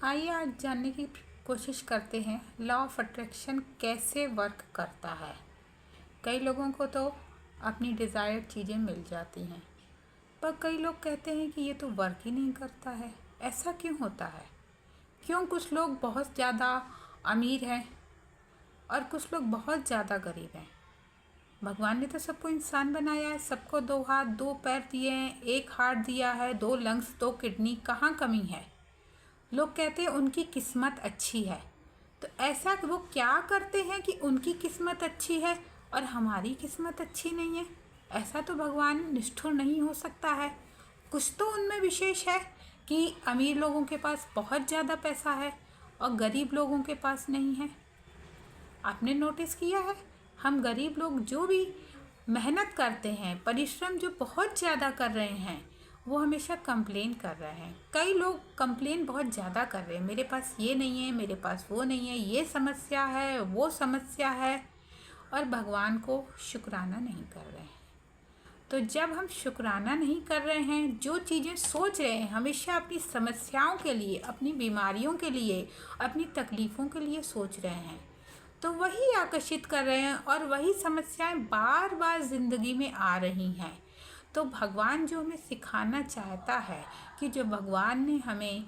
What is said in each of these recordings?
आइए आज जानने की कोशिश करते हैं लॉ ऑफ अट्रैक्शन कैसे वर्क करता है। कई लोगों को तो अपनी डिज़ायर्ड चीज़ें मिल जाती हैं, पर कई लोग कहते हैं कि ये तो वर्क ही नहीं करता है। ऐसा क्यों होता है? क्यों कुछ लोग बहुत ज़्यादा अमीर हैं और कुछ लोग बहुत ज़्यादा गरीब हैं? भगवान ने तो सबको इंसान बनाया है, सबको 2 हाथ 2 पैर दिए हैं, 1 हार्ट दिया है, 2 लंग्स 2 किडनी, कहाँ कमी है? लोग कहते हैं उनकी किस्मत अच्छी है। तो ऐसा वो क्या करते हैं कि उनकी किस्मत अच्छी है और हमारी किस्मत अच्छी नहीं है? ऐसा तो भगवान निष्ठुर नहीं हो सकता है। कुछ तो उनमें विशेष है कि अमीर लोगों के पास बहुत ज़्यादा पैसा है और गरीब लोगों के पास नहीं है। आपने नोटिस किया है, हम गरीब लोग जो भी मेहनत करते हैं, परिश्रम जो बहुत ज़्यादा कर रहे हैं, वो हमेशा कंप्लेन कर रहे हैं। कई लोग कंप्लेन बहुत ज़्यादा कर रहे हैं, मेरे पास ये नहीं है, मेरे पास वो नहीं है, ये समस्या है, वो समस्या है, और भगवान को शुक्राना नहीं कर रहे हैं। तो जब हम शुक्राना नहीं कर रहे हैं, जो चीज़ें सोच रहे हैं, हमेशा अपनी समस्याओं के लिए, अपनी बीमारियों के लिए, अपनी तकलीफ़ों के लिए सोच रहे हैं, तो वही आकर्षित कर रहे हैं और वही समस्याएं बार बार ज़िंदगी में आ रही हैं। तो भगवान जो हमें सिखाना चाहता है कि जो भगवान ने हमें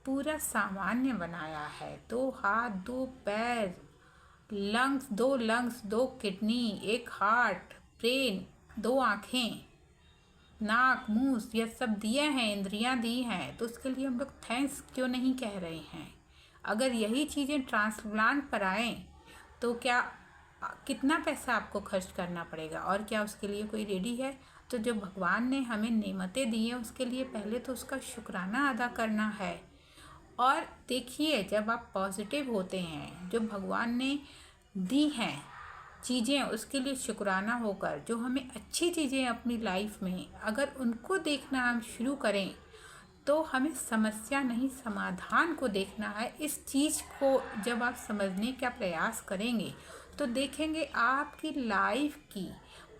पूरा सामान्य बनाया है, 2 हाथ 2 पैर, lungs 2 lungs 2 kidney, 1 heart, brain, 2 आँखें, नाक मुंह, ये सब दिए हैं, इंद्रियां दी हैं, तो उसके लिए हम लोग थैंक्स क्यों नहीं कह रहे हैं? अगर यही चीज़ें ट्रांसप्लांट पर आएँ तो क्या कितना पैसा आपको खर्च करना पड़ेगा, और क्या उसके लिए कोई रेडी है? तो जो भगवान ने हमें नेमतें दी हैं उसके लिए पहले तो उसका शुक्राना अदा करना है। और देखिए, जब आप पॉजिटिव होते हैं, जो भगवान ने दी हैं चीज़ें, उसके लिए शुक्राना होकर जो हमें अच्छी चीज़ें अपनी लाइफ में अगर उनको देखना हम शुरू करें, तो हमें समस्या नहीं समाधान को देखना है। इस चीज़ को जब आप समझने का प्रयास करेंगे तो देखेंगे आपकी लाइफ की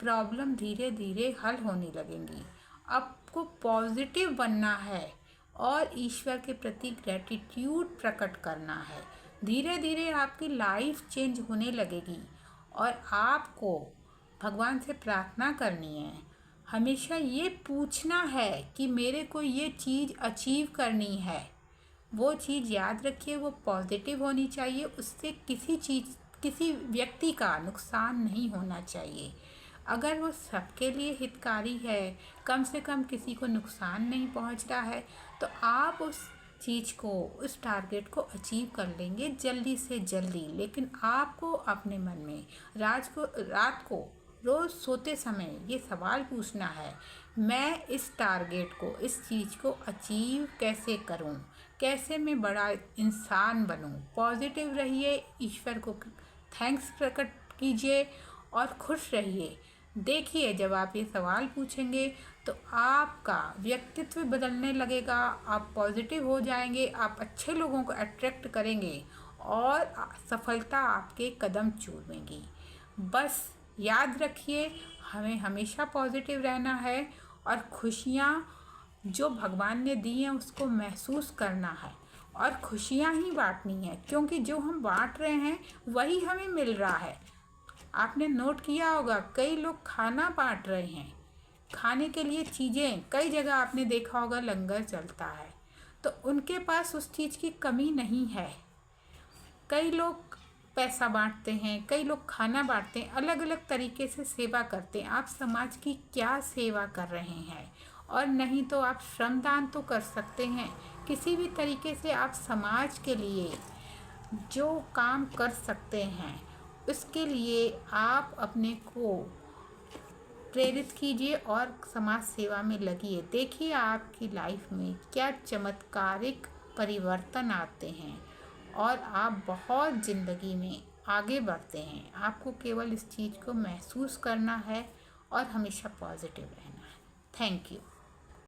प्रॉब्लम धीरे धीरे हल होने लगेंगी। आपको पॉजिटिव बनना है और ईश्वर के प्रति ग्रेटिट्यूड प्रकट करना है। धीरे धीरे आपकी लाइफ चेंज होने लगेगी और आपको भगवान से प्रार्थना करनी है। हमेशा ये पूछना है कि मेरे को ये चीज़ अचीव करनी है। वो चीज़ याद रखिए, वो पॉजिटिव होनी चाहिए, उससे किसी व्यक्ति का नुकसान नहीं होना चाहिए। अगर वो सबके लिए हितकारी है, कम से कम किसी को नुकसान नहीं पहुंच रहा है, तो आप उस चीज़ को, उस टारगेट को अचीव कर लेंगे जल्दी से जल्दी। लेकिन आपको अपने मन में रात को रोज़ सोते समय ये सवाल पूछना है, मैं इस टारगेट को, इस चीज़ को अचीव कैसे करूं, कैसे मैं बड़ा इंसान बनूं। पॉजिटिव रहिए, ईश्वर को थैंक्स प्रकट कीजिए और खुश रहिए। देखिए, जब आप ये सवाल पूछेंगे तो आपका व्यक्तित्व बदलने लगेगा, आप पॉजिटिव हो जाएंगे, आप अच्छे लोगों को अट्रैक्ट करेंगे और सफलता आपके कदम चूमेगी। बस याद रखिए, हमें हमेशा पॉजिटिव रहना है और खुशियाँ जो भगवान ने दी हैं उसको महसूस करना है और खुशियाँ ही बांटनी है, क्योंकि जो हम बांट रहे हैं वही हमें मिल रहा है। आपने नोट किया होगा, कई लोग खाना बांट रहे हैं, खाने के लिए चीज़ें, कई जगह आपने देखा होगा लंगर चलता है, तो उनके पास उस चीज़ की कमी नहीं है। कई लोग पैसा बांटते हैं, कई लोग खाना बांटते हैं, अलग अलग तरीके से सेवा करते हैं। आप समाज की क्या सेवा कर रहे हैं? और नहीं तो आप श्रमदान तो कर सकते हैं। किसी भी तरीके से आप समाज के लिए जो काम कर सकते हैं, उसके लिए आप अपने को प्रेरित कीजिए और समाज सेवा में लगिए। देखिए आपकी लाइफ में क्या चमत्कारिक परिवर्तन आते हैं और आप बहुत ज़िंदगी में आगे बढ़ते हैं। आपको केवल इस चीज़ को महसूस करना है और हमेशा पॉजिटिव रहना है। Thank you.